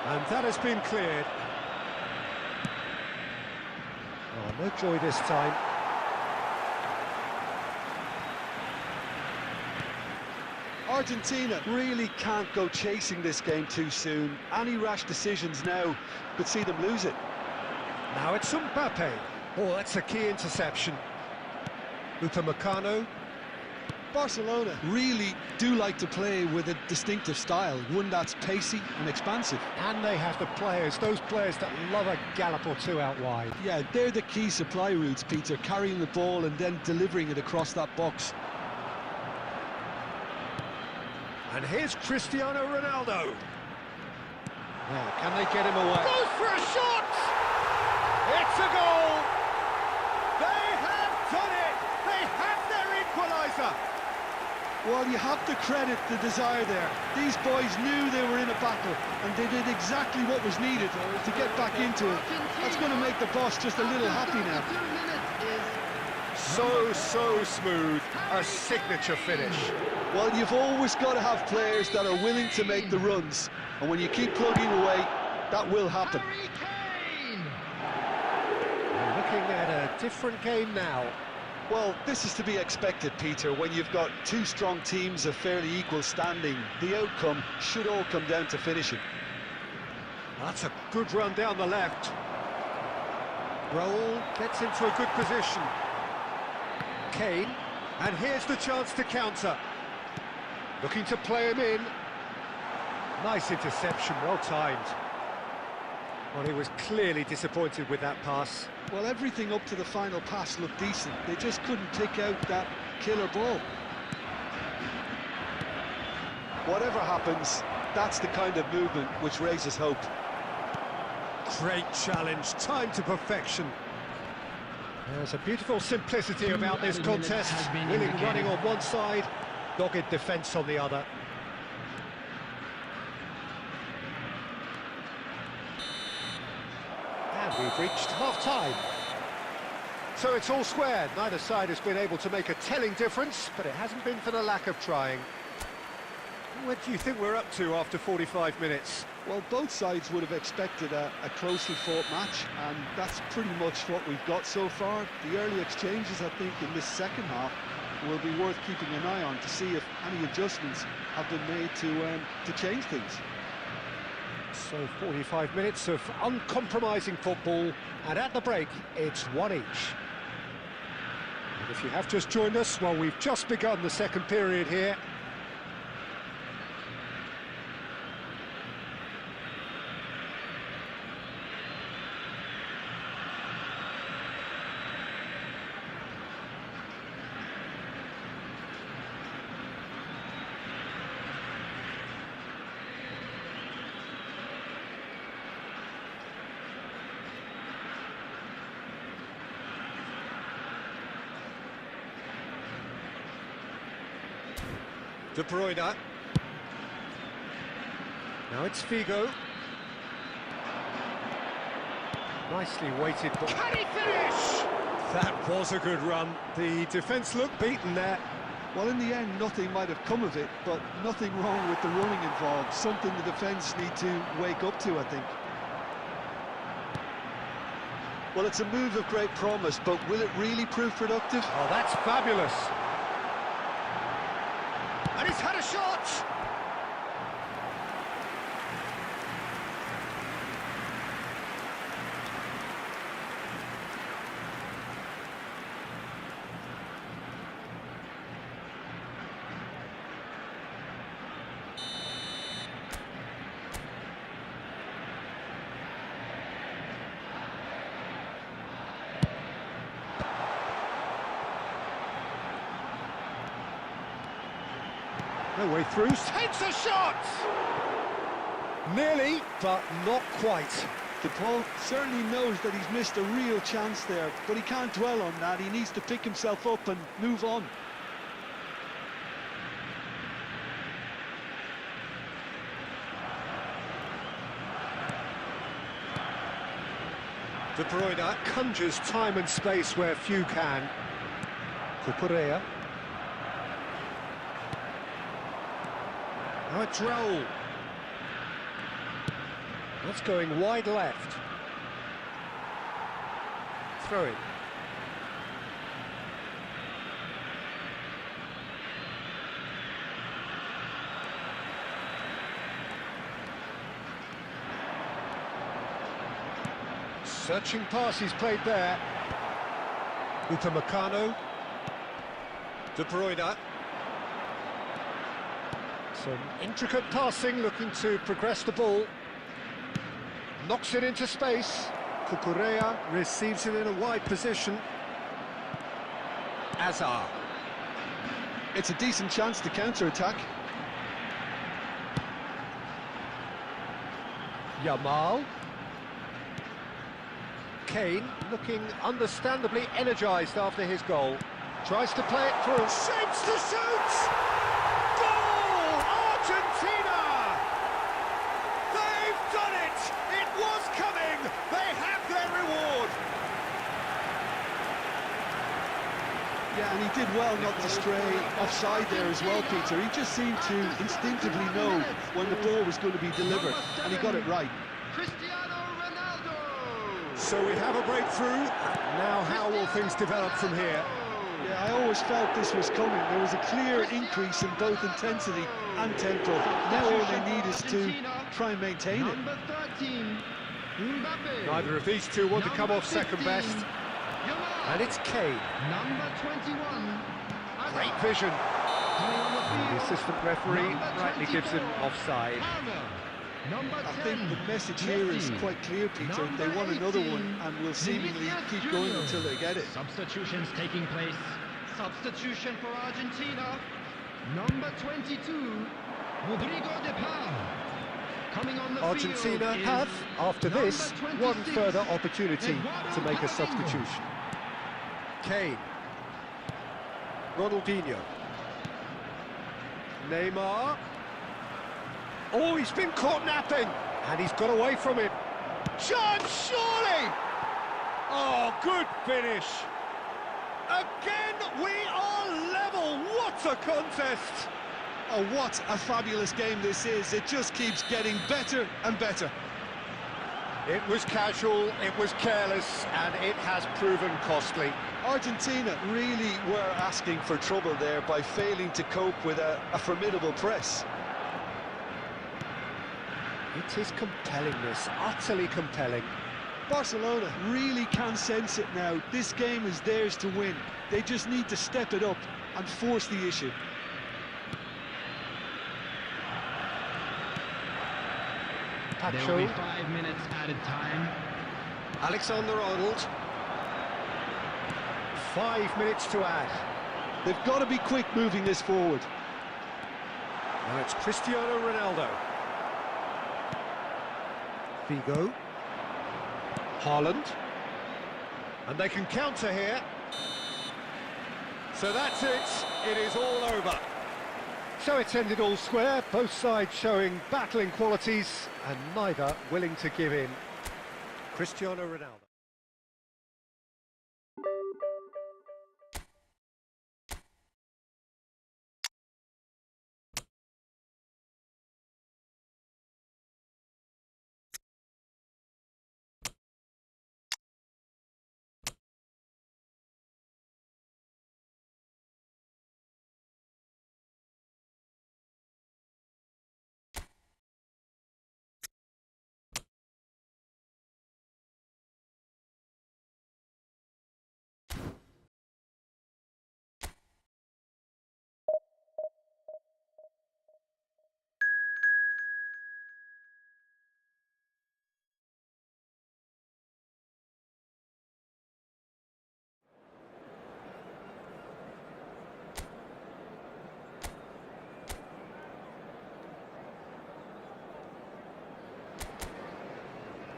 And that has been cleared. Oh, no joy this time. Argentina really can't go chasing this game too soon. Any rash decisions now could see them lose it. Now it's Mbappe. Oh, that's a key interception. Upamecano. Barcelona really do like to play with a distinctive style, one that's pacey and expansive. And they have the players, those players that love a gallop or two out wide. Yeah, they're the key supply routes, Peter, carrying the ball and then delivering it across that box. And here's Cristiano Ronaldo. Now, can they get him away? Goes for a shot! It's a goal! They have done it! They have their equaliser! Well, you have to credit the desire there. These boys knew they were in a battle, and they did exactly what was needed to get back into it. That's going to make the boss just a little happy now. So smooth, a signature finish. Well, you've always got to have players that are willing to make the runs, and when you keep plugging away, that will happen. We're looking at a different game now. Well, this is to be expected, Peter. When you've got two strong teams of fairly equal standing, the outcome should all come down to finishing. That's a good run down the left. Raul gets into a good position. Kane, and here's the chance to counter. Looking to play him in. Nice interception, well timed. Well, he was clearly disappointed with that pass. Well, everything up to the final pass looked decent. They just couldn't pick out that killer ball. Whatever happens, that's the kind of movement which raises hope. Great challenge, timed to perfection. There's a beautiful simplicity about this contest. Willing running on one side, dogged defence on the other. And we've reached half-time. So it's all square. Neither side has been able to make a telling difference, but it hasn't been for the lack of trying. What do you think we're up to after 45 minutes? Well, both sides would have expected a closely fought match, and that's pretty much what we've got so far. The early exchanges, I think, in this second half will be worth keeping an eye on to see if any adjustments have been made to change things. So 45 minutes of uncompromising football, and at the break, it's one each. And if you have just joined us, well, we've just begun the second period here. De Bruyne. Now it's Figo. Nicely weighted. Can he finish? That was a good run. The defence looked beaten there. Well, in the end, nothing might have come of it, but nothing wrong with the running involved. Something the defence need to wake up to, I think. Well, it's a move of great promise, but will it really prove productive? Oh, that's fabulous. And he's had a shot! No way through, takes a shot! Nearly, but not quite. DePaul certainly knows that he's missed a real chance there, but he can't dwell on that. He needs to pick himself up and move on. De Bruyne conjures time and space where few can. Cucurella. Now it's Raul. That's going wide left. Throw it. Searching pass he's played there. Upamecano. De Bruyne. Some intricate passing, looking to progress the ball. Knocks it into space. Cucurella receives it in a wide position. Azar. It's a decent chance to counter-attack. Yamal. Kane looking understandably energised after his goal. Tries to play it through. Shapes to shoot! Goal! Argentina! They've done it! It was coming! They have their reward! Yeah, and he did well not to stray offside there as well, Peter. He just seemed to instinctively know when the ball was going to be delivered, and he got it right. So we have a breakthrough. Now how will things develop from here? Yeah, I always felt this was coming. There was a clear increase in both intensity and tempo. Now all they need is to try and maintain it. Neither of these two want to come off second best. And it's Kane. Number 21. Great vision. The assistant referee rightly gives him offside. I think the message here is quite clear, Peter. They want another one and will seemingly keep going until they get it. Substitutions taking place. Substitution for Argentina. Number 22, Rodrigo de Paul. Coming on the Argentina field have, after this, one 26, further opportunity to make a substitution. Kane. Ronaldinho. Neymar. Oh, he's been caught napping, and he's got away from it. Chance, surely! Oh, good finish. Again, we are level. What a contest! Oh, what a fabulous game this is. It just keeps getting better and better. It was casual, it was careless, and it has proven costly. Argentina really were asking for trouble there by failing to cope with a formidable press. It is compelling, this, utterly compelling. Barcelona really can sense it now. This game is theirs to win. They just need to step it up and force the issue. There will be 5 minutes added time. Alexander-Arnold. 5 minutes to add. They've got to be quick moving this forward. Now it's Cristiano Ronaldo. Figo. Haaland. And they can counter here. So that's it. It is all over. So it's ended all square, both sides showing battling qualities and neither willing to give in. Cristiano Ronaldo.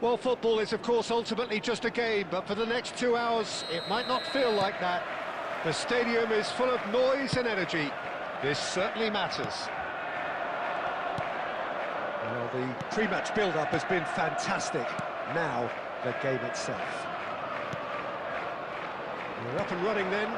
Well, football is, of course, ultimately just a game, but for the next 2 hours, it might not feel like that. The stadium is full of noise and energy. This certainly matters. Well, the pre-match build-up has been fantastic. Now, the game itself. We're up and running then.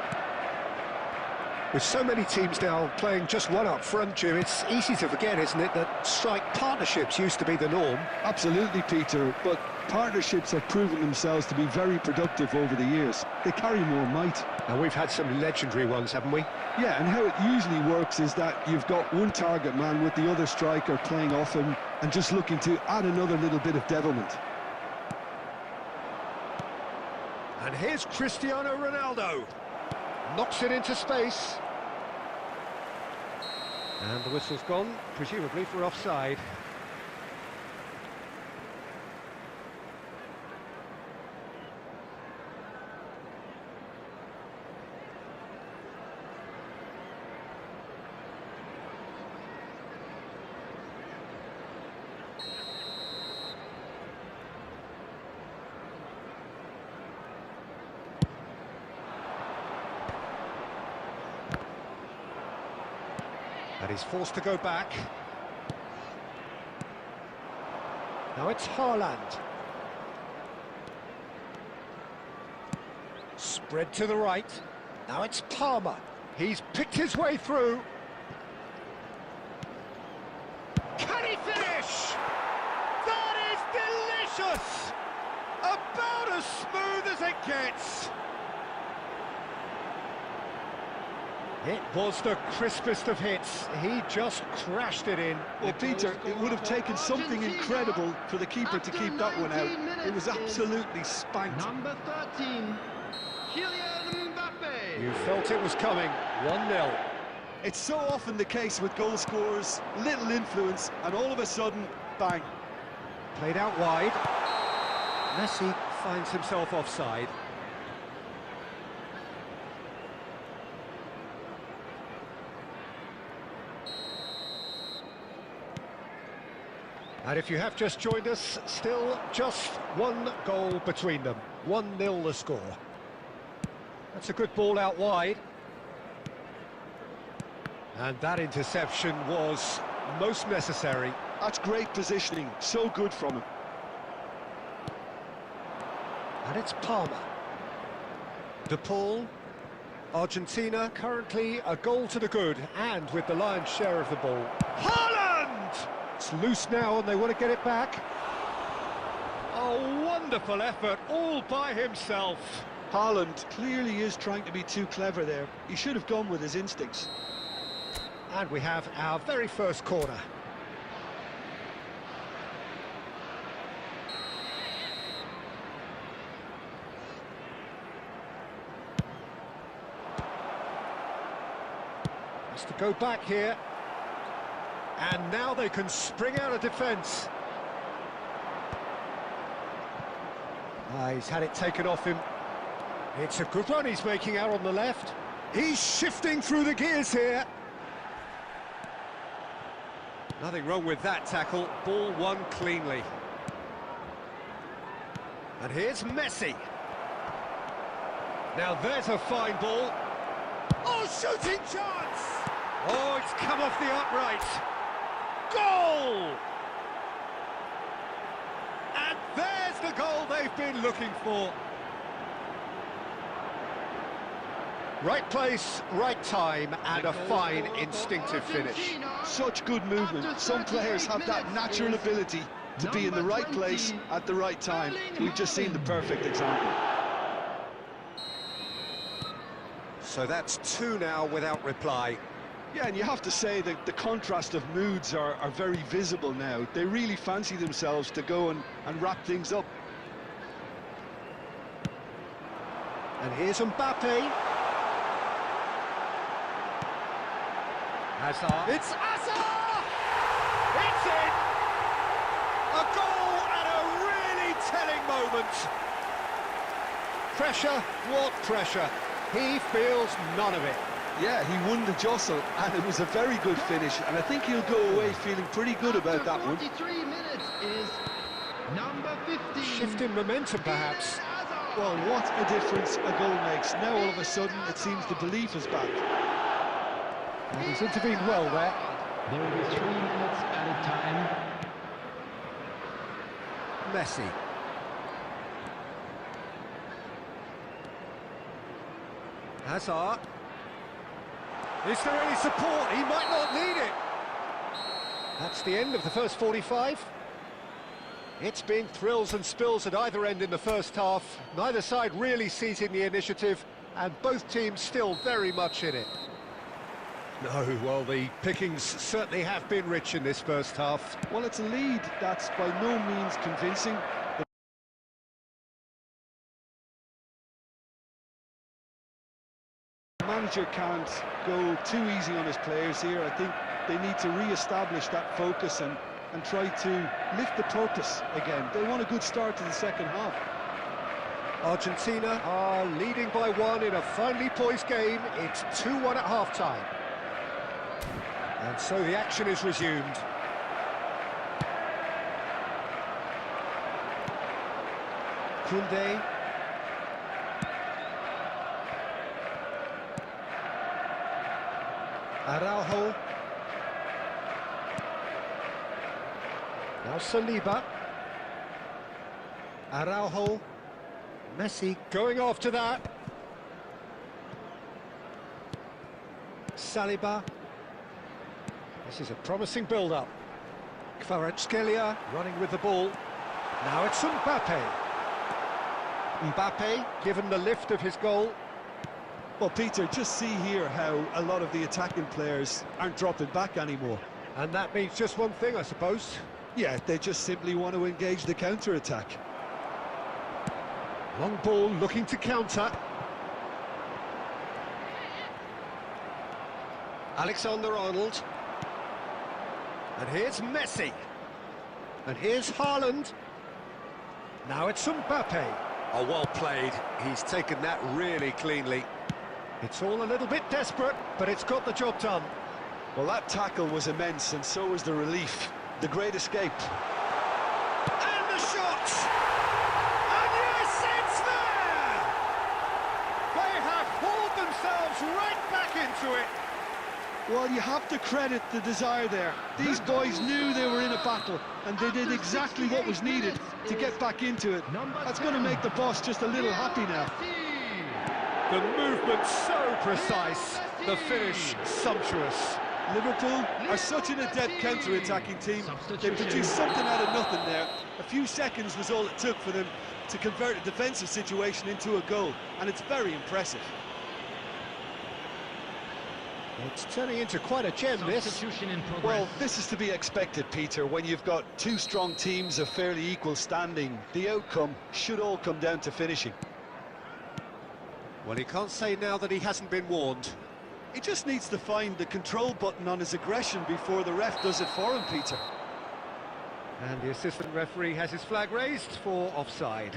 With so many teams now playing just one up front, Jim, it's easy to forget, isn't it, that strike partnerships used to be the norm. Absolutely, Peter, but partnerships have proven themselves to be very productive over the years. They carry more might. And we've had some legendary ones, haven't we? Yeah, and how it usually works is that you've got one target man with the other striker playing off him and just looking to add another little bit of devilment. And here's Cristiano Ronaldo. Knocks it into space. And the whistle's gone, presumably for offside. And he's forced to go back. Now it's Haaland. Spread to the right. Now it's Palmer. He's picked his way through. Can he finish? That is delicious! About as smooth as it gets. It was the crispest of hits. He just crashed it in. Well, Peter, it would have taken something incredible for the keeper to keep that one out. It was absolutely spanked. Number 13, Kylian Mbappe. You felt it was coming. 1-0. It's so often the case with goal scorers, little influence, and all of a sudden, bang. Played out wide. Messi finds himself offside. And if you have just joined us, still just one goal between them. 1-0 the score. That's a good ball out wide. And that interception was most necessary. That's great positioning, so good from him. And it's Palmer. De Paul. Argentina currently a goal to the good, and with the lion's share of the ball. Haaland! It's loose now and they want to get it back. A wonderful effort all by himself. Haaland clearly is trying to be too clever there. He should have gone with his instincts. And we have our very first corner. Has to go back here. And now they can spring out of defence. He's had it taken off him. It's a good run he's making out on the left. He's shifting through the gears here. Nothing wrong with that tackle. Ball won cleanly. And here's Messi. Now there's a fine ball. Oh, shooting chance! Oh, it's come off the upright. Goal! And there's the goal they've been looking for. Right place, right time, and a fine instinctive finish. Such good movement. Some players have that natural ability to be in the right place at the right time. We've just seen the perfect example. So that's 2 now without reply. Yeah, and you have to say that the contrast of moods are very visible now. They really fancy themselves to go and wrap things up. And here's Mbappe. Hazard. It's Hazard! It's in! A goal at a really telling moment. Pressure, what pressure? He feels none of it. Yeah, he won the jostle, and it was a very good finish, and I think he'll go away feeling pretty good about that one. 43 minutes is number 15. Shift in momentum, perhaps. Well, what a difference a goal makes. Now, all of a sudden, it seems the belief is back. And he's intervened well there. There will be 3 minutes at a time. Messi. Hazard. Is there any support? He might not need it. That's the end of the first 45. It's been thrills and spills at either end in the first half. Neither side really seizing the initiative, and both teams still very much in it. No, well, the pickings certainly have been rich in this first half. Well, it's a lead that's by no means convincing. The manager can't go too easy on his players here. I think they need to re-establish that focus and try to lift the purpose again. They want a good start to the second half. Argentina are leading by 1 in a finely poised game. It's 2-1 at half-time. And so the action is resumed. Koundé. Araujo. Now Saliba. Araujo. Messi going after that. Saliba. This is a promising build-up. Kvaratskhelia running with the ball. Now it's Mbappe. Mbappe given the lift of his goal. Well, Peter, just see here how a lot of the attacking players aren't dropping back anymore. And that means just one thing, I suppose. Yeah, they just simply want to engage the counter-attack. Long ball looking to counter. Alexander-Arnold. And here's Messi. And here's Haaland. Now it's Mbappe. Oh, well played. He's taken that really cleanly. It's all a little bit desperate, but it's got the job done. Well, that tackle was immense, and so was the relief. The great escape. And the shot! And yes, it's there! They have hauled themselves right back into it. Well, you have to credit the desire there. These boys knew they were in a battle, and they did exactly what was needed to get back into it. That's going to make the boss just a little happy now. The movement so precise, the finish sumptuous. Liverpool are such an adept counter-attacking team. They produced something out of nothing there. A few seconds was all it took for them to convert a defensive situation into a goal, and it's very impressive. It's turning into quite a gem, this. Well, this is to be expected, Peter, when you've got two strong teams of fairly equal standing. The outcome should all come down to finishing. Well, he can't say now that he hasn't been warned. He just needs to find the control button on his aggression before the ref does it for him, Peter. And the assistant referee has his flag raised for offside.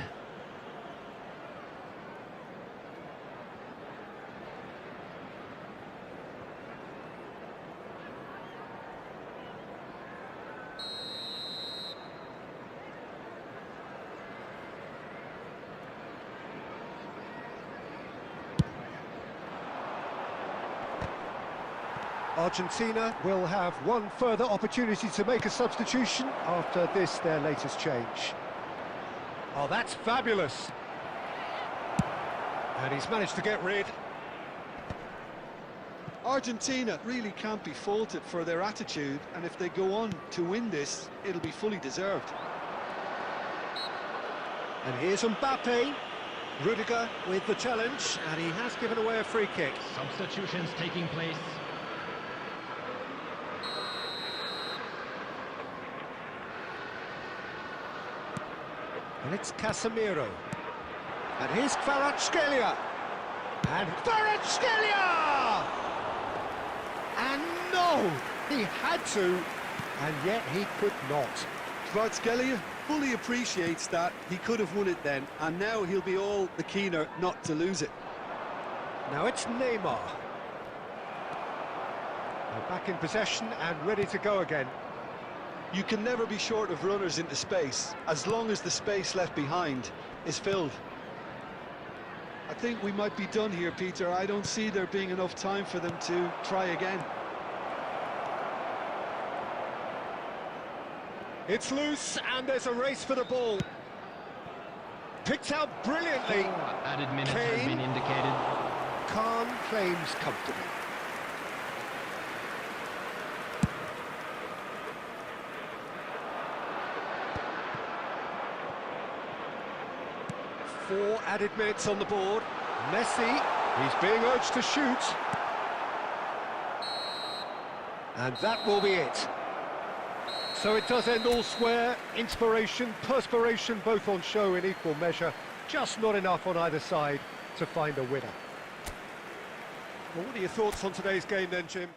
Argentina will have one further opportunity to make a substitution after this, their latest change. Oh, that's fabulous. And he's managed to get rid. Argentina really can't be faulted for their attitude, and if they go on to win this, it'll be fully deserved. And here's Mbappe. Rudiger with the challenge, and he has given away a free kick. Substitutions taking place. And it's Casemiro. And here's Kvaratskhelia. And Kvaratskhelia! And no! He had to, and yet he could not. Kvaratskhelia fully appreciates that he could have won it then, and now he'll be all the keener not to lose it. Now it's Neymar. They're back in possession and ready to go again. You can never be short of runners into space, as long as the space left behind is filled. I think we might be done here, Peter. I don't see there being enough time for them to try again. It's loose, and there's a race for the ball. Picked out brilliantly. Added minutes have been indicated. Khan claims comfortably. added minutes on the board. Messi, he's being urged to shoot. And that will be it. So it does end all square. Inspiration, perspiration, both on show in equal measure. Just not enough on either side to find a winner. Well, what are your thoughts on today's game then, Jim?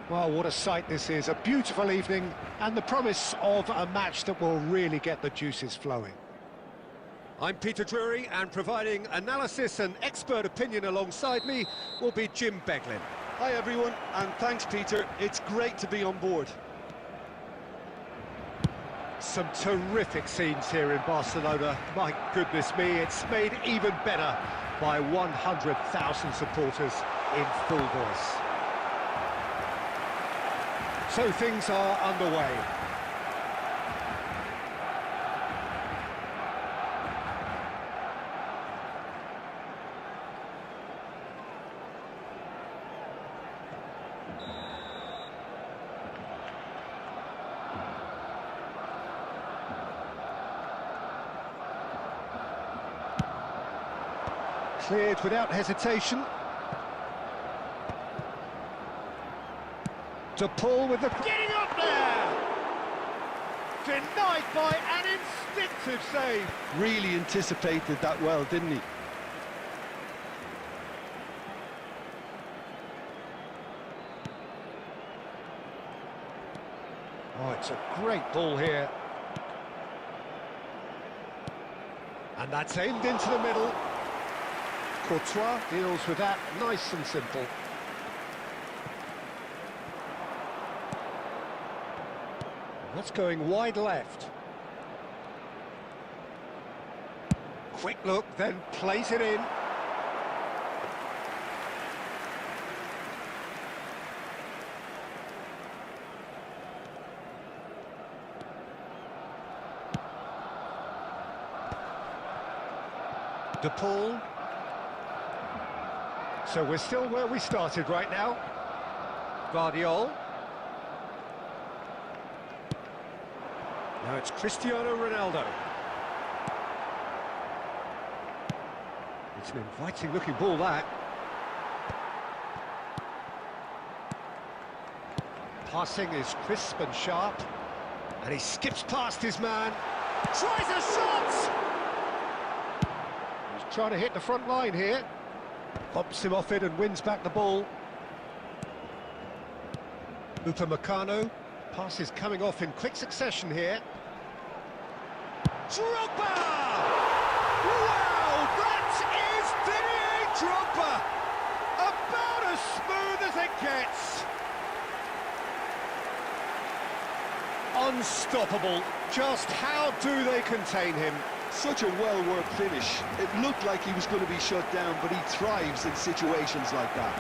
Well, what a sight this is. A beautiful evening and the promise of a match that will really get the juices flowing. I'm Peter Drury, and providing analysis and expert opinion alongside me will be Jim Beglin. Hi everyone, and thanks Peter. It's great to be on board. Some terrific scenes here in Barcelona. My goodness me, it's made even better by 100,000 supporters in full voice. So things are underway. Cleared without hesitation. To Paul with the... Getting up there! Denied by an instinctive save. Really anticipated that well, didn't he? Oh, it's a great ball here. And that's aimed into the middle. Courtois deals with that nice and simple. That's going wide left. Quick look, then plays it in. De Paul. So we're still where we started right now. Guardiola. Now it's Cristiano Ronaldo. It's an inviting looking ball, that. Passing is crisp and sharp. And he skips past his man. Tries a shot! He's trying to hit the front line here. Pops him off it and wins back the ball. Upamecano. Passes coming off in quick succession here. Drogba! Wow, that is Didier Drogba! About as smooth as it gets. Unstoppable. Just how do they contain him? Such a well-worked finish. It looked like he was going to be shut down, but he thrives in situations like that.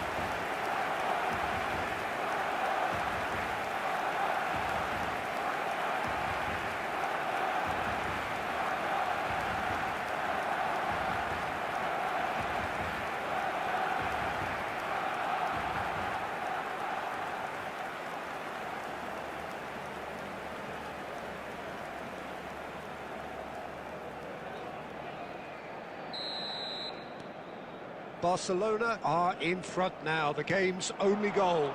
Barcelona are in front now, the game's only goal.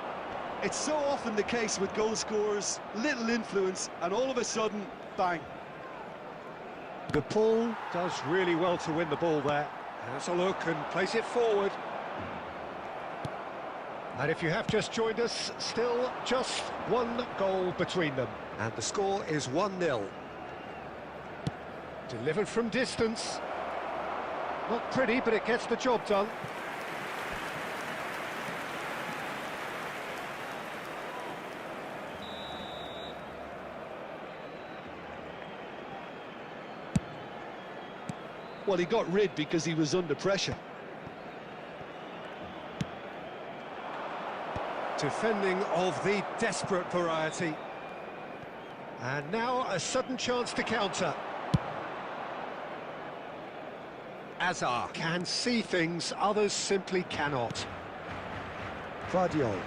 It's so often the case with goal scorers, little influence, and all of a sudden, bang. De Paul does really well to win the ball there. Has a look and plays it forward. And if you have just joined us, still just one goal between them. And the score is 1-0. Delivered from distance. Not pretty, but it gets the job done. Well, he got rid because he was under pressure. Defending of the desperate variety. And now a sudden chance to counter. Azar can see things others simply cannot. Vardiol.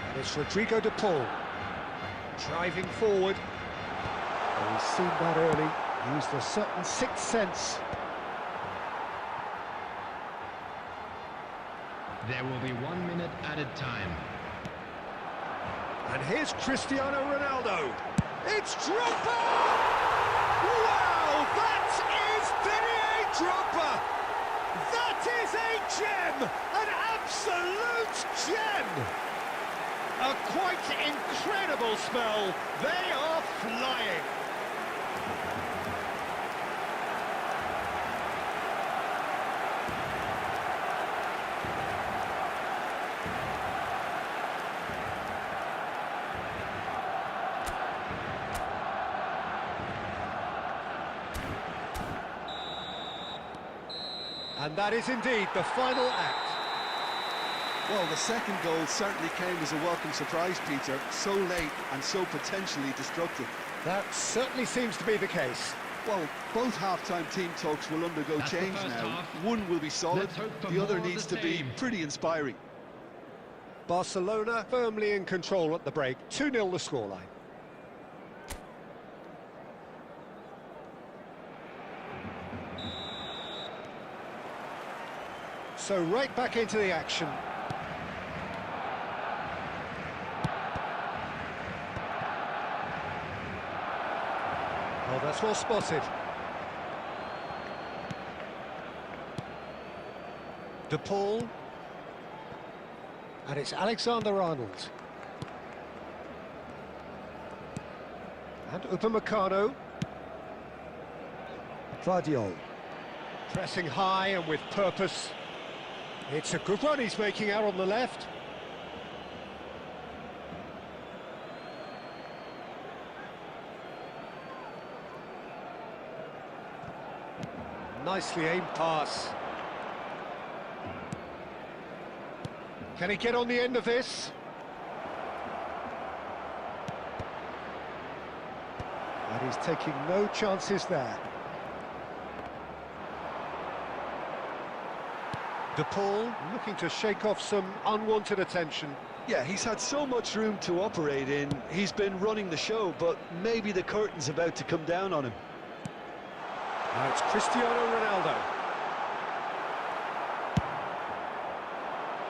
And it's Rodrigo de Paul. Driving forward. Oh, he's seen that early. Used a certain sixth sense. There will be 1 minute added time. And here's Cristiano Ronaldo. It's Drogba! Wow, that is Didier Drogba! That is a gem! An absolute gem! A quite incredible spell. They are flying. And that is indeed the final act. Well, the second goal certainly came as a welcome surprise, Peter. So late and so potentially destructive. That certainly seems to be the case. Well, both half-time team talks will undergo That's the change first now. half. One will be solid, Let's hope for the other more of needs the to be same. pretty inspiring. Barcelona firmly in control at the break. 2-0 the scoreline. So right back into the action. Oh, that's well spotted. De Paul. And it's Alexander-Arnold. And Upamecano. Vardiol. Pressing high and with purpose. It's a good run he's making out on the left. Nicely aimed pass. Can he get on the end of this? And he's taking no chances there. De Paul looking to shake off some unwanted attention. Yeah, he's had so much room to operate in. He's been running the show, but maybe the curtain's about to come down on him. Now it's Cristiano Ronaldo.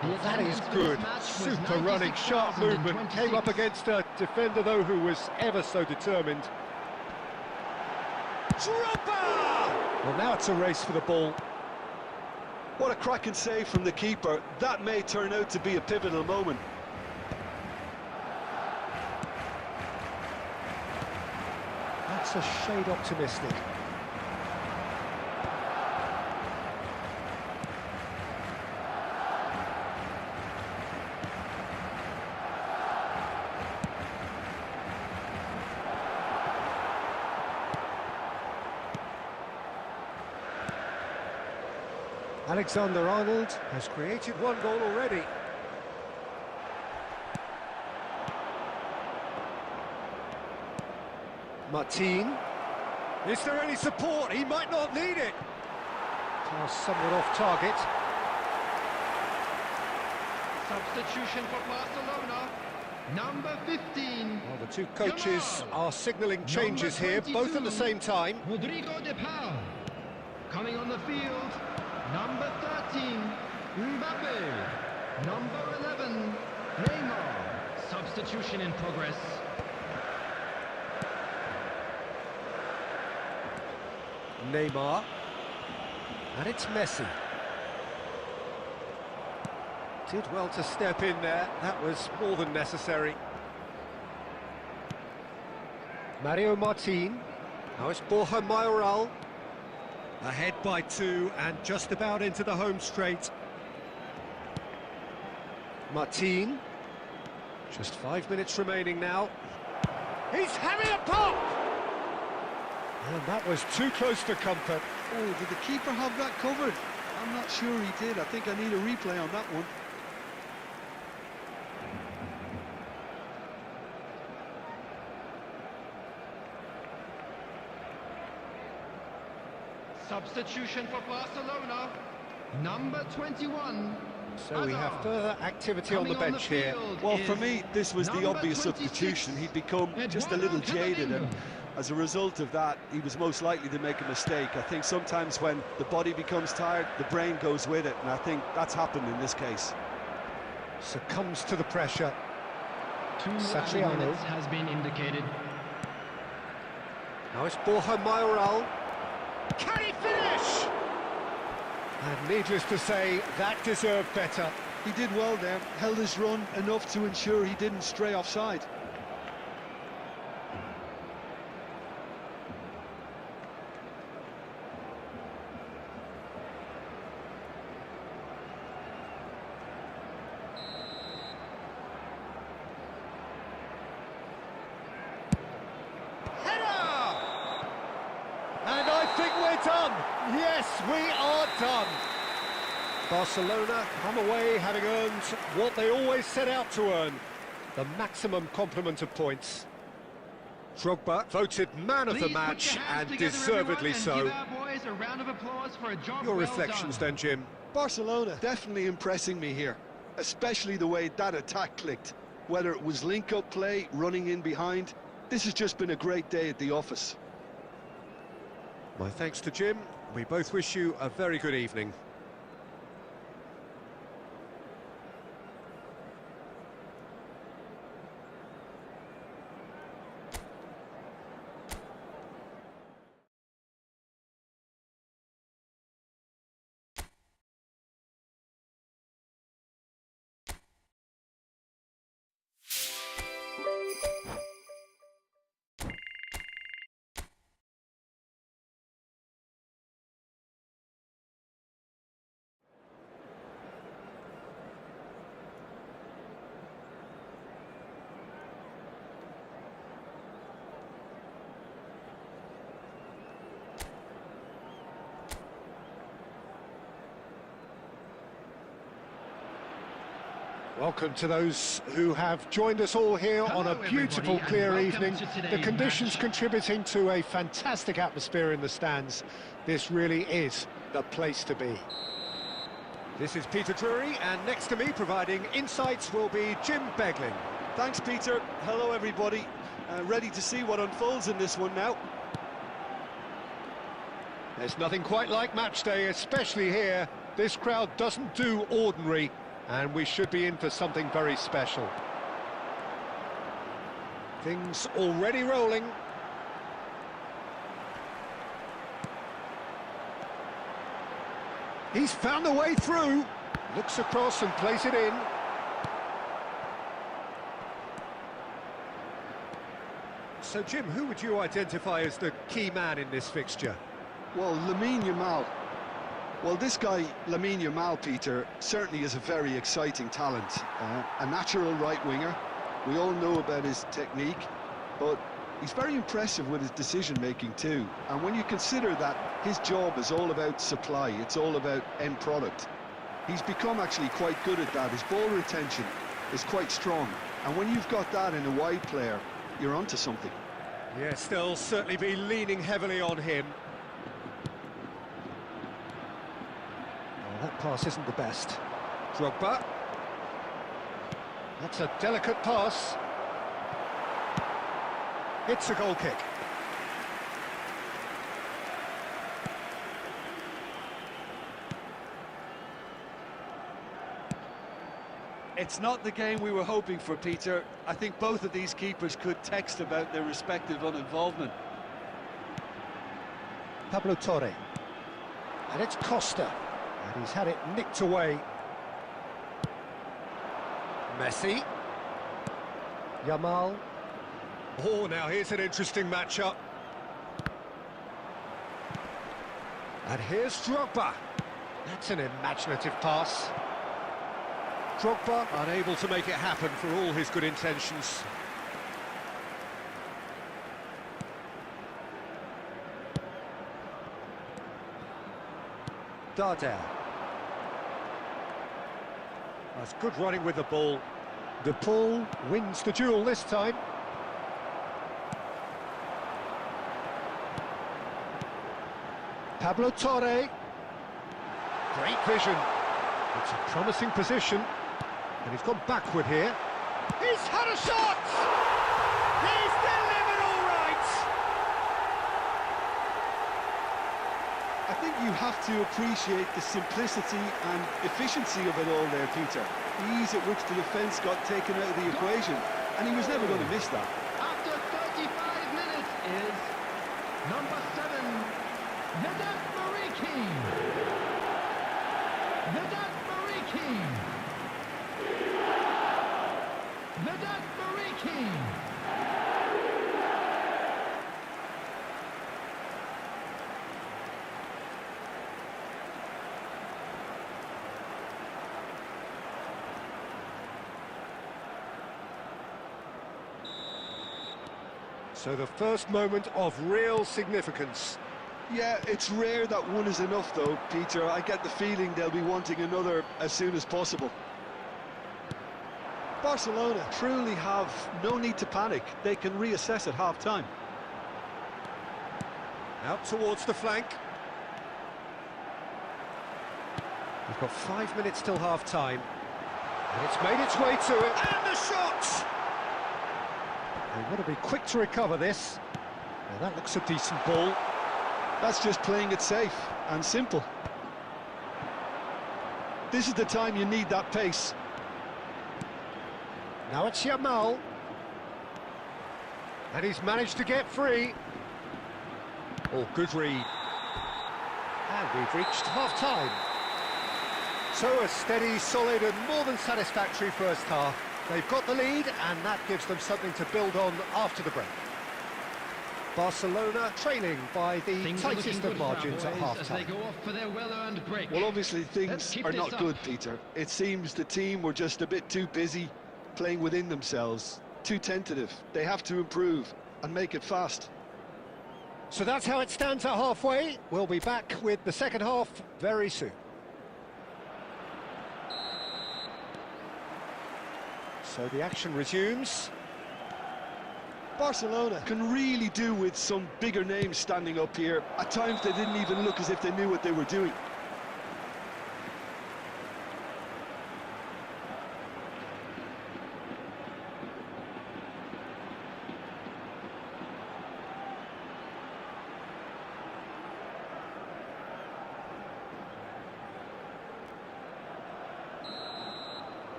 The That is attendance for good. this match was Super running, sharp movement. Came up 96,026. against a defender, though, who was ever so determined. Drogba! Well, now it's a race for the ball. What a cracking save from the keeper. That may turn out to be a pivotal moment. That's a shade optimistic. Alexander-Arnold has created one goal already. Martin. Is there any support? He might not need it. Pass somewhat off target. Substitution for Barcelona. Number 15. Well, the two coaches Jamal. are signalling changes Number here, both at the 22, same time. Rodrigo de Paul. Coming on the field, number 13, Mbappe. Number 11, Neymar. Substitution in progress. Neymar. And it's Messi. Did well to step in there. That was more than necessary. Mario Martin. Now it's Borja Mayoral. Ahead by 2 and just about into the home straight. Martin. Just 5 minutes remaining now. He's having a pop! And that was too close for comfort. Oh, did the keeper have that covered? I'm not sure he did. I think I need a replay on that one. Substitution for Barcelona, number 21. So we have further activity on the bench here. Well, for me, this was the obvious substitution. He'd become just a little jaded, and as a result of that, he was most likely to make a mistake. I think sometimes when the body becomes tired, the brain goes with it, and I think that's happened in this case. Succumbs to the pressure. 2 minutes has been indicated. Now it's Borja Mayoral. Can he finish? And needless to say, that deserved better. He did well there, held his run enough to ensure he didn't stray offside. And I think we're done. Yes, we are done. Barcelona come away having earned what they always set out to earn, the maximum complement of points. Drogba voted man of the match, and deservedly so. Your reflections then, Jim? Barcelona definitely impressing me here, especially the way that attack clicked. Whether it was link-up play, running in behind, this has just been a great day at the office. My thanks to Jim. We both wish you a very good evening. Welcome to those who have joined us all here on a beautiful, clear evening. The conditions contributing to a fantastic atmosphere in the stands. This really is the place to be. This is Peter Drury, and next to me providing insights will be Jim Beglin. Thanks, Peter. Hello, everybody. Ready to see what unfolds in this one now. There's nothing quite like match day, especially here. This crowd doesn't do ordinary, and we should be in for something very special. Things already rolling. He's found the way through. Looks across and plays it in. So, Jim, who would you identify as the key man in this fixture? Well, Lamine Yamal. Well, this guy, Lamine Yamal, Peter, certainly is a very exciting talent. A natural right winger. We all know about his technique, but he's very impressive with his decision-making too. And when you consider that his job is all about supply, it's all about end product, he's become actually quite good at that. His ball retention is quite strong. And when you've got that in a wide player, you're onto something. Yes, they'll certainly be leaning heavily on him. That pass isn't the best. Drogba. That's a delicate pass. It's a goal kick. It's not the game we were hoping for, Peter. I think both of these keepers could text about their respective uninvolvement. Pablo Torre. And it's Costa. And he's had it nicked away. Messi. Yamal. Oh, now here's an interesting matchup. And here's Drogba. That's an imaginative pass. Drogba unable to make it happen for all his good intentions. Dardel. That's good running with the ball. De Paul wins the duel this time. Pablo Torre. Great vision. It's a promising position. And he's gone backward here. He's had a shot! He's delivered all right! I think you have to appreciate the simplicity and efficiency of it all there, Peter. The ease at which the defence got taken out of the equation, and he was never going to miss that. After 35 minutes is number 7, Vedat Mariki. Vedat Mariki. Vedat Mariki. So the first moment of real significance. Yeah, it's rare that one is enough though, Peter. I get the feeling they'll be wanting another as soon as possible. Barcelona truly have no need to panic. They can reassess at half-time. Out towards the flank. We've got 5 minutes till half-time. And it's made its way to it. And the shot! They want to be quick to recover this. Now that looks a decent ball. That's just playing it safe and simple. This is the time you need that pace. Now it's Yamal. And he's managed to get free. Oh, good read. And we've reached half-time. So a steady, solid and more than satisfactory first half. They've got the lead and that gives them something to build on after the break. Barcelona trailing by the Things tightest of margins at as they half-time. go off for their well-earned break. Well, obviously Let's things keep are this not up. good, Peter. It seems the team were just a bit too busy playing within themselves, too tentative. They have to improve and make it fast. So that's how it stands at halfway. We'll be back with the second half very soon. So the action resumes. Barcelona can really do with some bigger names standing up here. At times they didn't even look as if they knew what they were doing.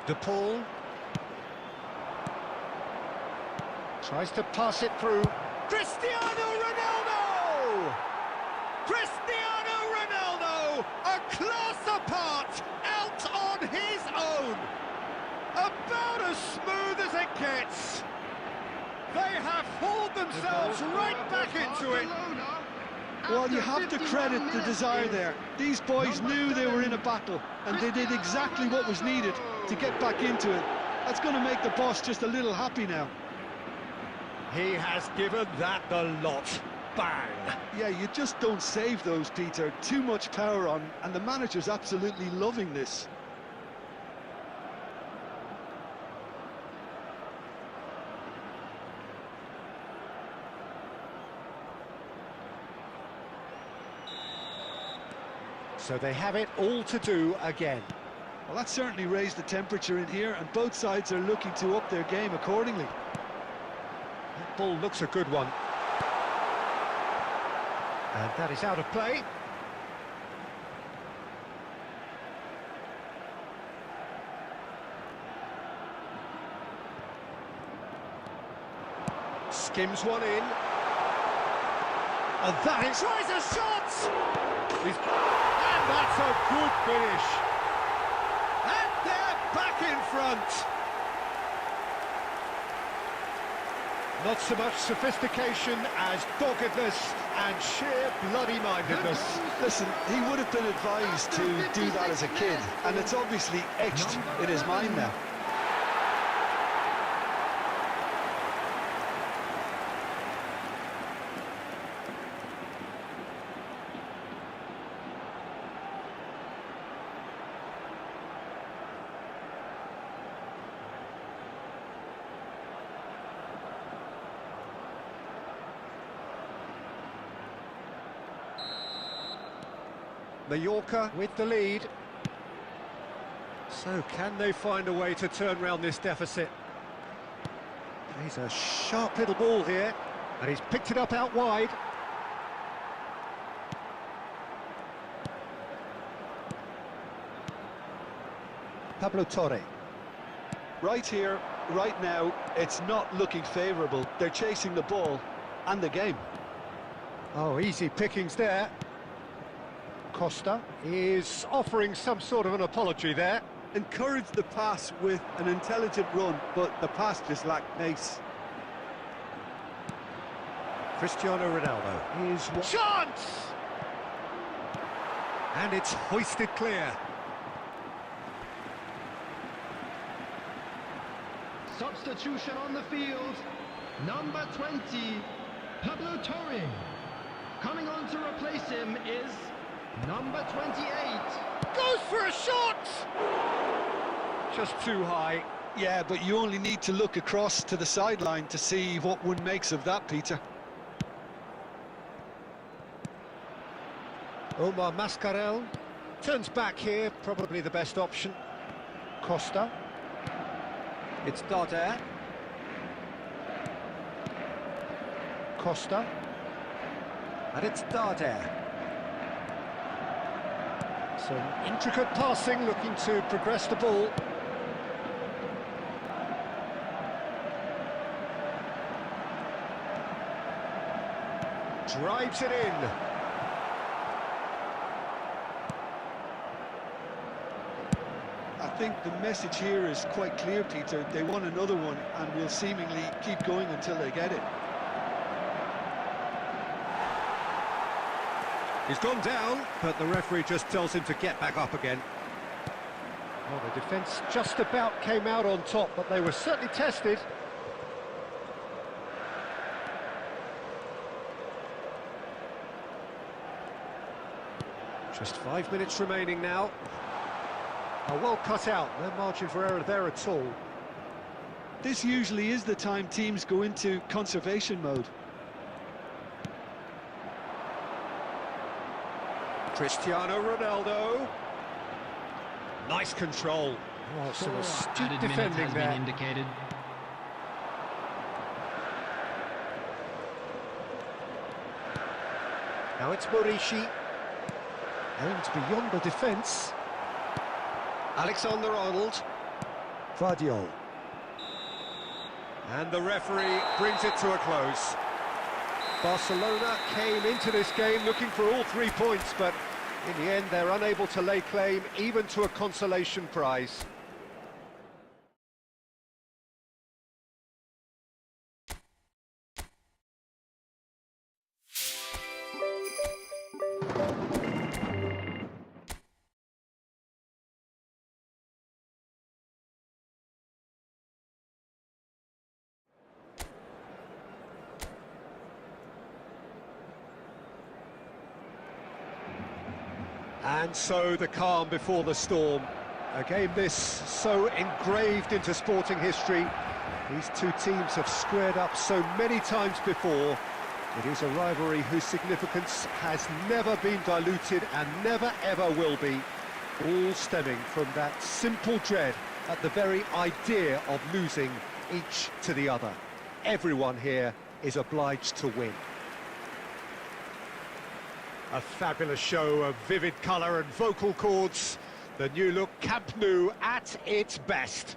De Paul tries to pass it through. Cristiano Ronaldo! Cristiano Ronaldo, a class apart, out on his own. About as smooth as it gets. They have hauled themselves right back into it. Well, you have to credit the desire there. These boys knew they were in a battle, and they did exactly what was needed to get back into it. That's going to make the boss just a little happy now. He has given that the lot. Bang! Yeah, you just don't save those, Peter. Too much power on, and the manager's absolutely loving this. So they have it all to do again. Well, that certainly raised the temperature in here, and both sides are looking to up their game accordingly. That ball looks a good one. And that is out of play. Skims one in. And that is... tries a shot! And that's a good finish. And they're back in front. Not so much sophistication as doggedness and sheer bloody-mindedness. Listen, he would have been advised to do that as a kid, and it's obviously etched in his mind now. Mallorca with the lead. So can they find a way to turn round this deficit? He's a sharp little ball here, and he's picked it up out wide. Pablo Torre. Right here, right now, it's not looking favourable. They're chasing the ball and the game. Oh, easy pickings there. Costa is offering some sort of an apology there. Encouraged the pass with an intelligent run, but the pass just lacked pace. Cristiano Ronaldo is... chance! And it's hoisted clear. Substitution on the field. Number 20, Pablo Torre. Coming on to replace him is number 28. Goes for a shot! Just too high. Yeah, but you only need to look across to the sideline to see what one makes of that, Peter. Omar Mascarell turns back here, probably the best option. Costa. It's Darder. Costa. And it's Darder. Some intricate passing, looking to progress the ball. Drives it in. I think the message here is quite clear, Peter. They want another one and will seemingly keep going until they get it. He's gone down, but the referee just tells him to get back up again. Well, the defence just about came out on top, but they were certainly tested. Just 5 minutes remaining now. Oh, well cut out, no margin for error there at all. This usually is the time teams go into conservation mode. Cristiano Ronaldo. Nice control. Oh, some astute defending there. Indicated. Now it's Morishi. Aimed beyond the defence. Alexander-Arnold. Vardiol. And the referee brings it to a close. Barcelona came into this game looking for all 3 points, but in the end they're unable to lay claim even to a consolation prize. And so the calm before the storm. A game this so engraved into sporting history. These two teams have squared up so many times before. It is a rivalry whose significance has never been diluted and never ever will be. All stemming from that simple dread at the very idea of losing each to the other. Everyone here is obliged to win. A fabulous show of vivid colour and vocal cords. The new look Camp Nou at its best.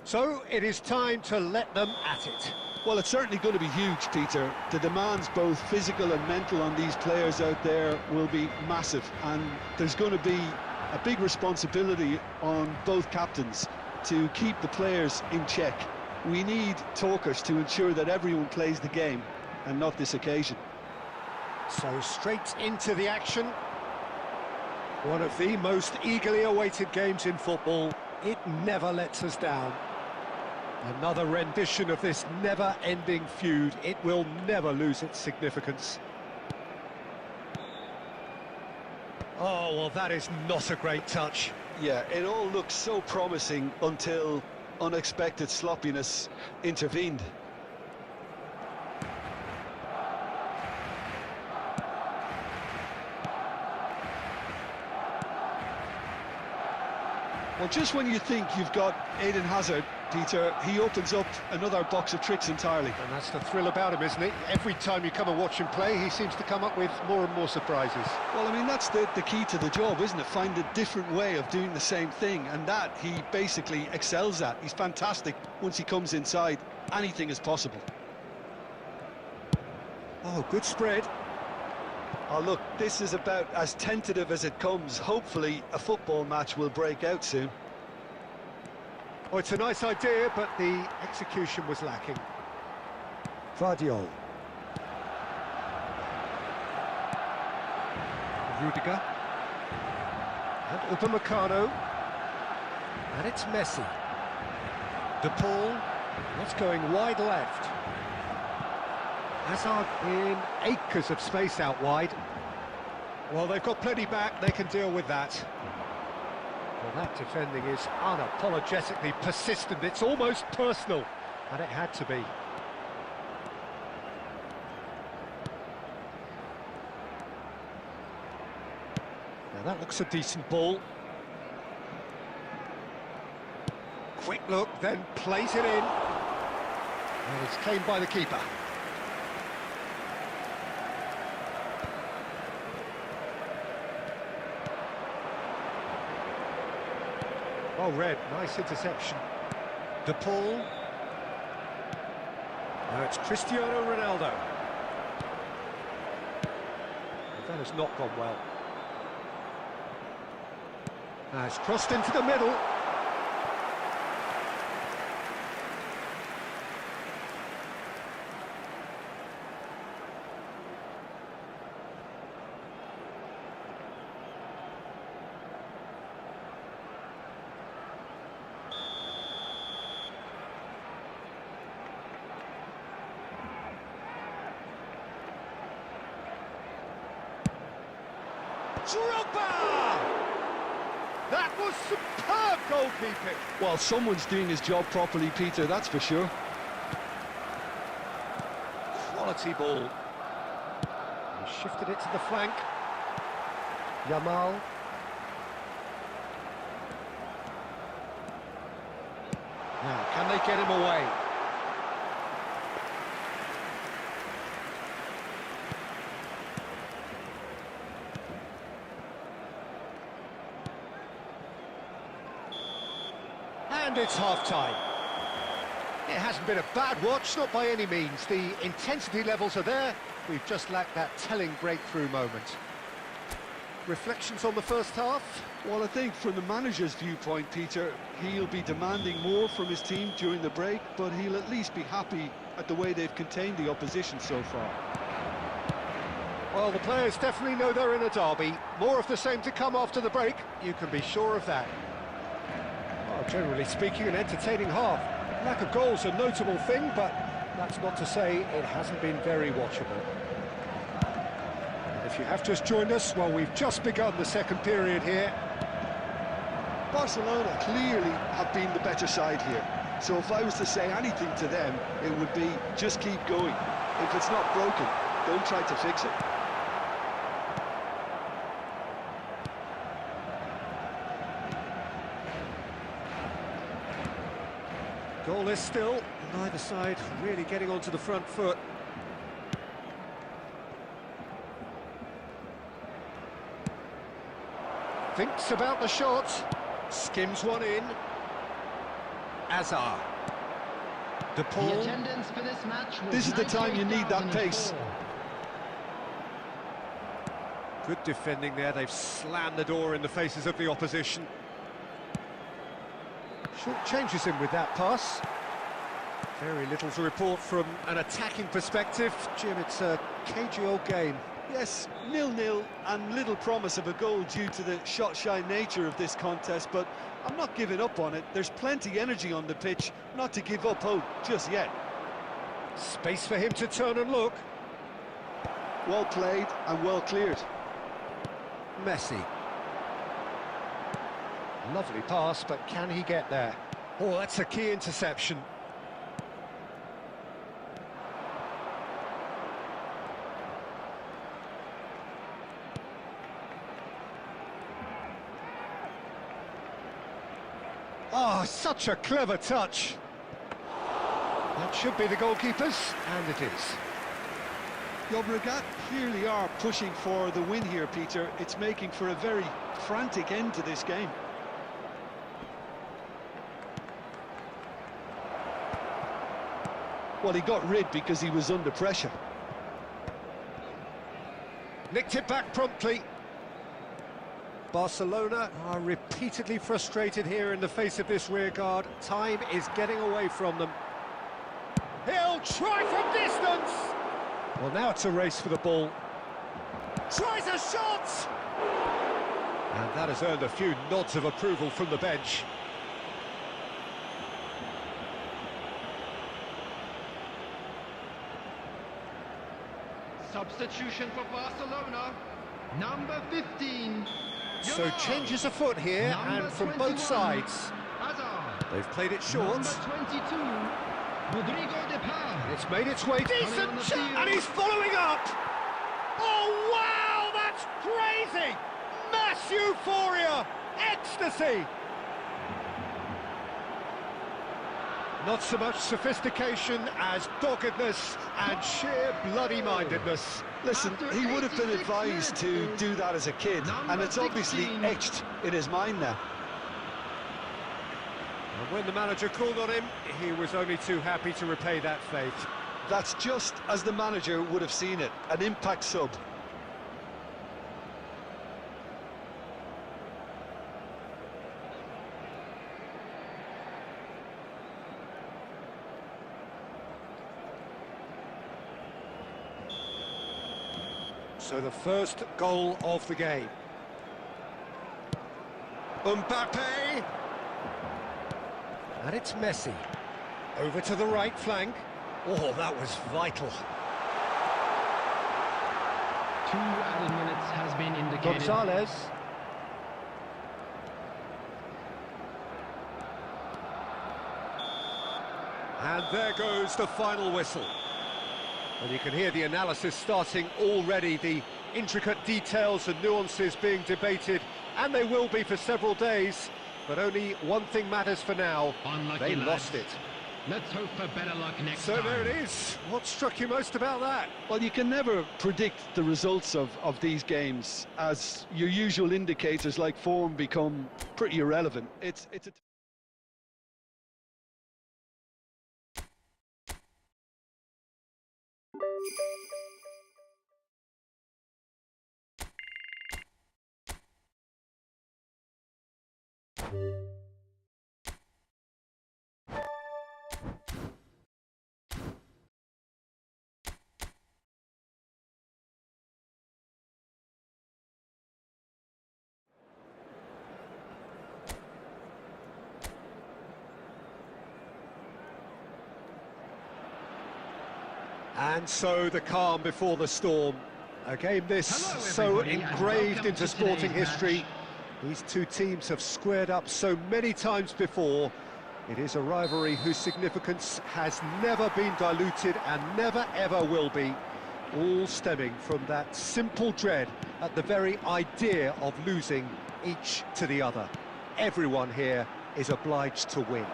So it is time to let them at it. Well, it's certainly going to be huge, Peter. The demands, both physical and mental, on these players out there will be massive, and there's going to be a big responsibility on both captains to keep the players in check. We need talkers to ensure that everyone plays the game, and not this occasion. So straight into the action. One of the most eagerly awaited games in football. It never lets us down. Another rendition of this never-ending feud. It will never lose its significance. Oh, well, that is not a great touch. Yeah, it all looks so promising until unexpected sloppiness intervened. Well, just when you think you've got Eden Hazard, Peter, he opens up another box of tricks entirely. And that's the thrill about him, isn't it? Every time you come and watch him play, he seems to come up with more and more surprises. Well, I mean, that's the key to the job, isn't it? Find a different way of doing the same thing, and that he basically excels at. He's fantastic once he comes inside. Anything is possible. Oh, good spread. Oh, look, this is about as tentative as it comes. Hopefully, a football match will break out soon. Oh, it's a nice idea, but the execution was lacking. Vardiol. Rudiger. And Upamecano. And it's Messi. De Paul. That's going wide left. Hazard in acres of space out wide. Well, they've got plenty back, they can deal with that. Well, that defending is unapologetically persistent, it's almost personal, and it had to be. Now that looks a decent ball. Quick look, then plays it in. And it's claimed by the keeper. Oh, Red, nice interception. De Paul. Now it's Cristiano Ronaldo. That has not gone well. Now it's crossed into the middle. Drogba! That was superb goalkeeping. Well, someone's doing his job properly, Peter, that's for sure. Quality ball. He shifted it to the flank. Yamal. Now, can they get him away? And it's half-time. It hasn't been a bad watch, not by any means. The intensity levels are there. We've just lacked that telling breakthrough moment. Reflections on the first half? Well, I think from the manager's viewpoint, Peter, he'll be demanding more from his team during the break, but he'll at least be happy at the way they've contained the opposition so far. Well, the players definitely know they're in a derby. More of the same to come after the break, you can be sure of that. Well, generally speaking, an entertaining half. Lack of goals a notable thing, but that's not to say it hasn't been very watchable. And if you have just joined us, well, we've just begun the second period here. Barcelona clearly have been the better side here. So if I was to say anything to them, it would be just keep going. If it's not broken, don't try to fix it. Goalless still, neither side really getting onto the front foot. Thinks about the shot, skims one in. Azar. De Paul. The attendance for this match was This is the time you need that pace. 98,004. Good defending there, they've slammed the door in the faces of the opposition. Short changes him with that pass. Very little to report from an attacking perspective. Jim, it's a cagey old game. Yes, 0-0 and little promise of a goal due to the shot-shy nature of this contest, but I'm not giving up on it. There's plenty energy on the pitch, not to give up hope just yet. Space for him to turn and look. Well played and well cleared. Messi. Lovely pass, but can he get there? Oh, that's a key interception. Oh, such a clever touch. That should be the goalkeeper's, and it is. Llobregat clearly are pushing for the win here, Peter. It's making for a very frantic end to this game. Well, he got rid because he was under pressure. Nicked it back promptly. Barcelona are repeatedly frustrated here in the face of this rearguard. Time is getting away from them. He'll try from distance! Well, now it's a race for the ball. Tries a shot! And that has earned a few nods of approval from the bench. Substitution for Barcelona, number 15. So Yamal. changes afoot here, Number and from 21, both sides. Hazard. They've played it short. Number 22, Rodrigo de Paul. It's made its way. Decent on the shot, field. and he's following up. Oh, wow, that's crazy. Mass euphoria, ecstasy. Not so much sophistication as doggedness and sheer bloody-mindedness. Listen, After he would have been 86 advised to minutes, do that as a kid, number and it's obviously 16. etched in his mind now. And when the manager called on him, he was only too happy to repay that fate. That's just as the manager would have seen it, an impact sub. So the first goal of the game. Mbappe! And it's Messi. Over to the right flank. Oh, that was vital. 2 added minutes has been indicated. Gonzalez. And there goes the final whistle. And you can hear the analysis starting already, the intricate details and nuances being debated, and they will be for several days, but only one thing matters for now. Unlucky They lads. lost it. Let's hope for better luck next So time. there it is. What struck you most about that? Well, you can never predict the results of these games, as your usual indicators like form become pretty irrelevant. It's a... And so the calm before the storm. A game this Hello, so everybody, and engraved welcome into to sporting today's history. match. These two teams have squared up so many times before. It is a rivalry whose significance has never been diluted and never ever will be. All stemming from that simple dread at the very idea of losing each to the other. Everyone here is obliged to win.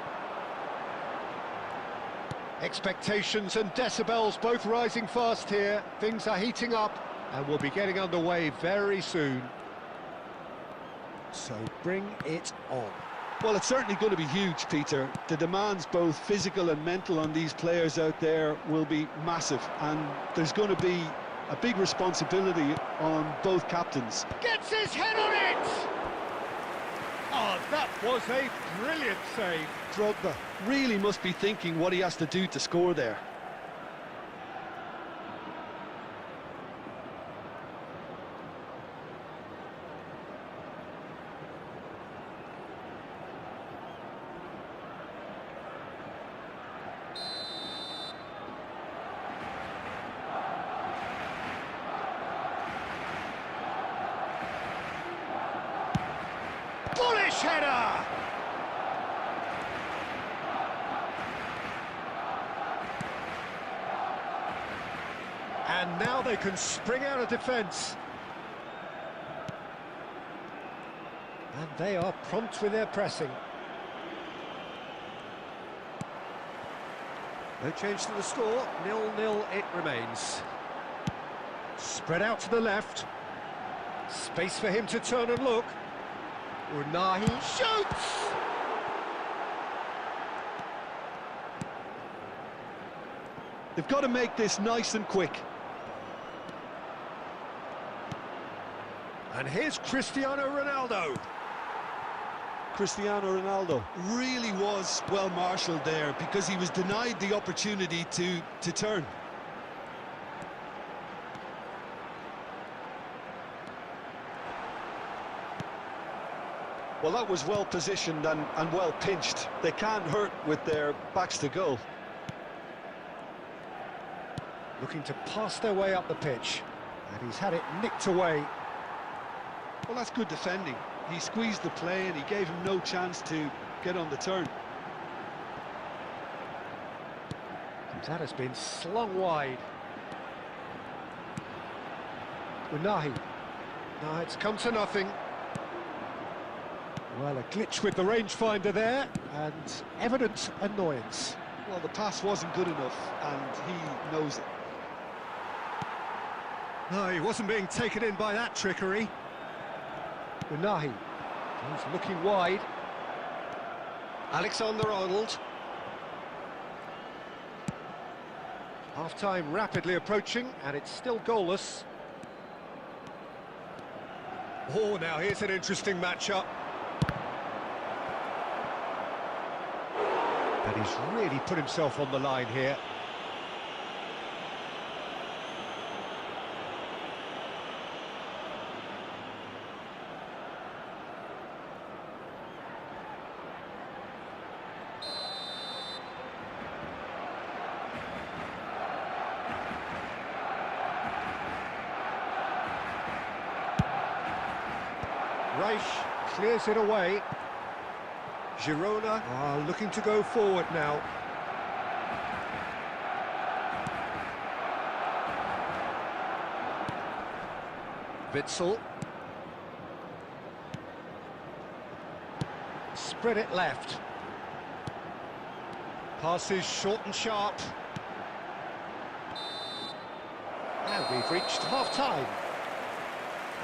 Expectations and decibels both rising fast here. Things are heating up and we'll be getting underway very soon. So bring it on. Well, it's certainly going to be huge, Peter. The demands, both physical and mental, on these players out there will be massive, and there's going to be a big responsibility on both captains. Gets his head on it! Oh, that was a brilliant save. Drogba really must be thinking what he has to do to score there. Bullish header! And now they can spring out of defence. And they are prompt with their pressing. No change to the score, 0-0 it remains. Spread out to the left. Space for him to turn and look. Unahi shoots! They've got to make this nice and quick. And here's Cristiano Ronaldo. Cristiano Ronaldo really was well marshalled there because he was denied the opportunity to turn. Well, that was well positioned and well pinched. They can't hurt with their backs to goal. Looking to pass their way up the pitch. And he's had it nicked away. Well, that's good defending. He squeezed the play and he gave him no chance to get on the turn. And that has been slung wide. Unahi. No, it's come to nothing. Well, a glitch with the rangefinder there, and evident annoyance. Well, the pass wasn't good enough, and he knows it. No, he wasn't being taken in by that trickery. Unahi. He's looking wide. Alexander-Arnold. Half-time rapidly approaching, and it's still goalless. Oh, now here's an interesting matchup. And he's really put himself on the line here. Reich clears it away. Girona are looking to go forward now. Witsel. Spread it left. Passes short and sharp. And we've reached half-time.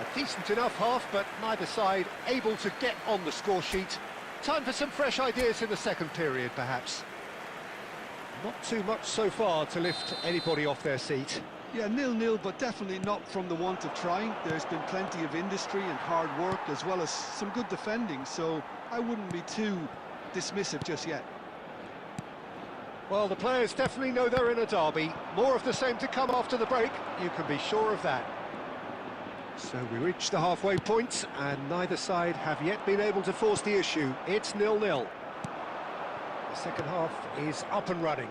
A decent enough half, but neither side able to get on the score sheet. Time for some fresh ideas in the second period, perhaps. Not too much so far to lift anybody off their seat. Yeah, 0-0, but definitely not from the want of trying. There's been plenty of industry and hard work, as well as some good defending, so I wouldn't be too dismissive just yet. Well, the players definitely know they're in a derby. More of the same to come after the break, you can be sure of that. So we reach the halfway point, and neither side have yet been able to force the issue. It's 0-0. The second half is up and running.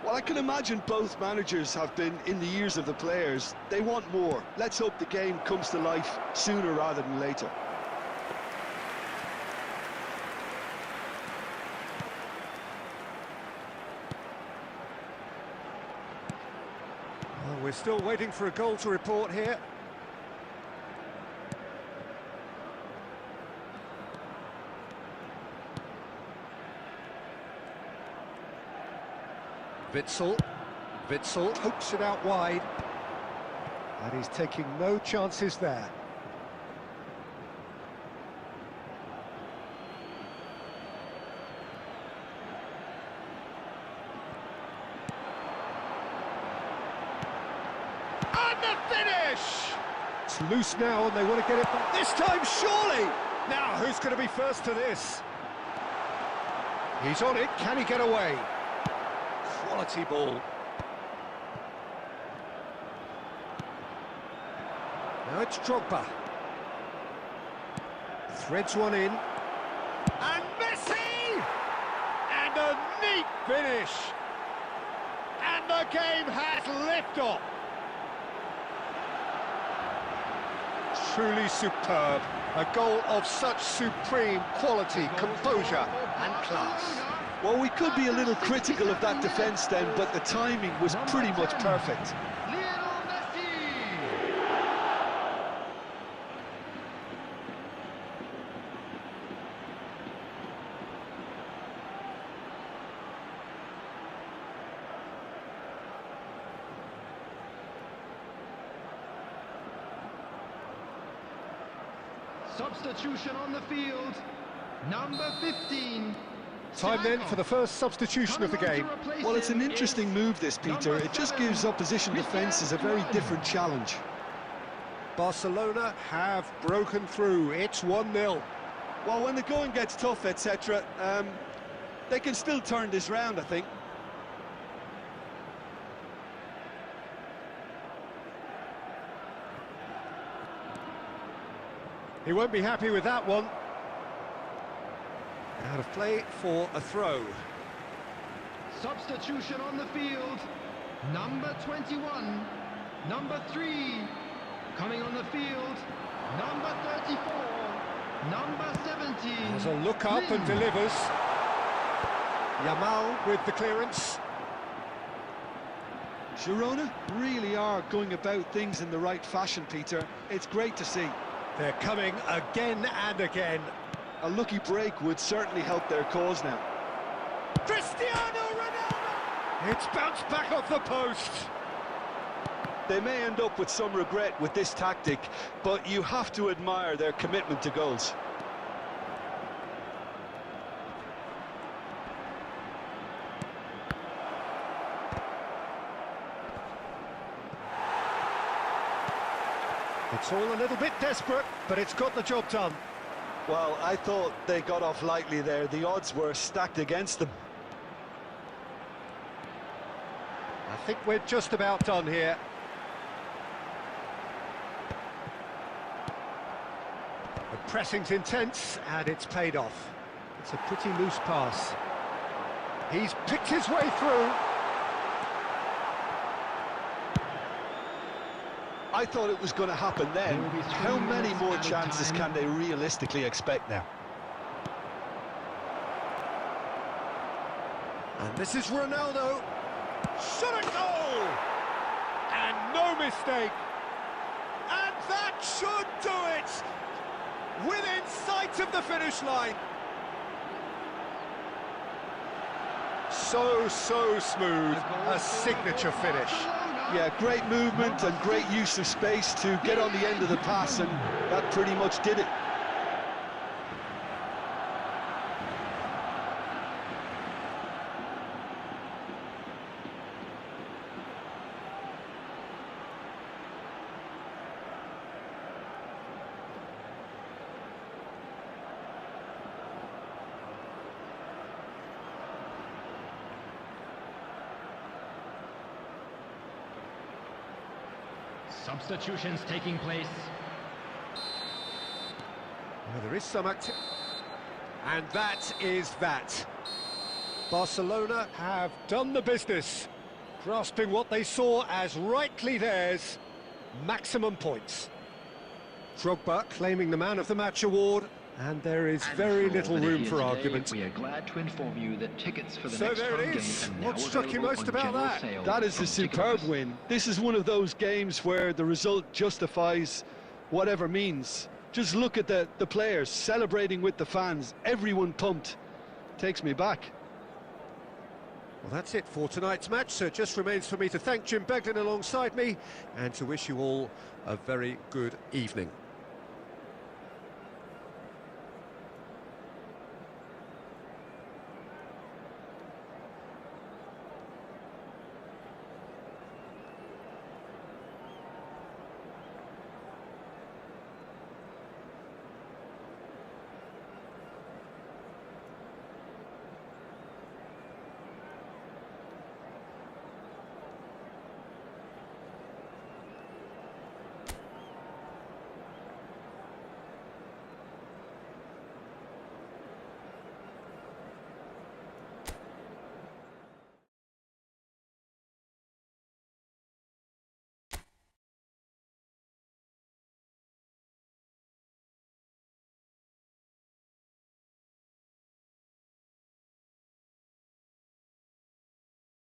Well, I can imagine both managers have been in the ears of the players. They want more. Let's hope the game comes to life sooner rather than later. Well, we're still waiting for a goal to report here. Witzel hooks it out wide. And he's taking no chances there. And the finish! It's loose now and they want to get it back. This time, surely! Now, who's going to be first to this? He's on it. Can he get away? Quality ball. Now it's Drogba. Threads one in. And Messi! And a neat finish. And the game has liftoff. Truly superb. A goal of such supreme quality, composure and class. Well, we could be a little critical of that defence then, but the timing was pretty much perfect. Substitution on the field, number 15. Time then for the first substitution of the game. Well, it's an interesting move this, Peter. It just gives opposition defences a very different challenge. Barcelona have broken through. It's 1-0. Well, when the going gets tough, etc., they can still turn this round, I think. He won't be happy with that one. Out of play for a throw. Substitution on the field, number 21, number 3. Coming on the field, number 34, number 17. Has a look up and delivers. Yamal with the clearance. Girona really are going about things in the right fashion, Peter. It's great to see. They're coming again and again. A lucky break would certainly help their cause now. Cristiano Ronaldo! It's bounced back off the post. They may end up with some regret with this tactic, but you have to admire their commitment to goals. It's all a little bit desperate, but it's got the job done. Well, I thought they got off lightly there. The odds were stacked against them. I think we're just about done here. The pressing's intense, and it's paid off. It's a pretty loose pass. He's picked his way through. I thought it was going to happen then. How many more chances can they realistically expect now? And this is Ronaldo. Shot a goal! And no mistake. And that should do it! Within sight of the finish line. So smooth. A signature finish. Yeah, great movement and great use of space to get on the end of the pass, and that pretty much did it. Substitutions taking place. Well, there is some activity. And that is that. Barcelona have done the business, grasping what they saw as rightly theirs, maximum points. Drogba claiming the Man of the Match award, and there is very little room for argument. We are glad to inform you that tickets for the So next there it home is. game are now What struck you available most on about general that? sale That is from a superb Ticketmaster. win. This is one of those games where the result justifies whatever means. Just look at the players celebrating with the fans. Everyone pumped. Takes me back. Well, that's it for tonight's match, so it just remains for me to thank Jim Beglin alongside me and to wish you all a very good evening.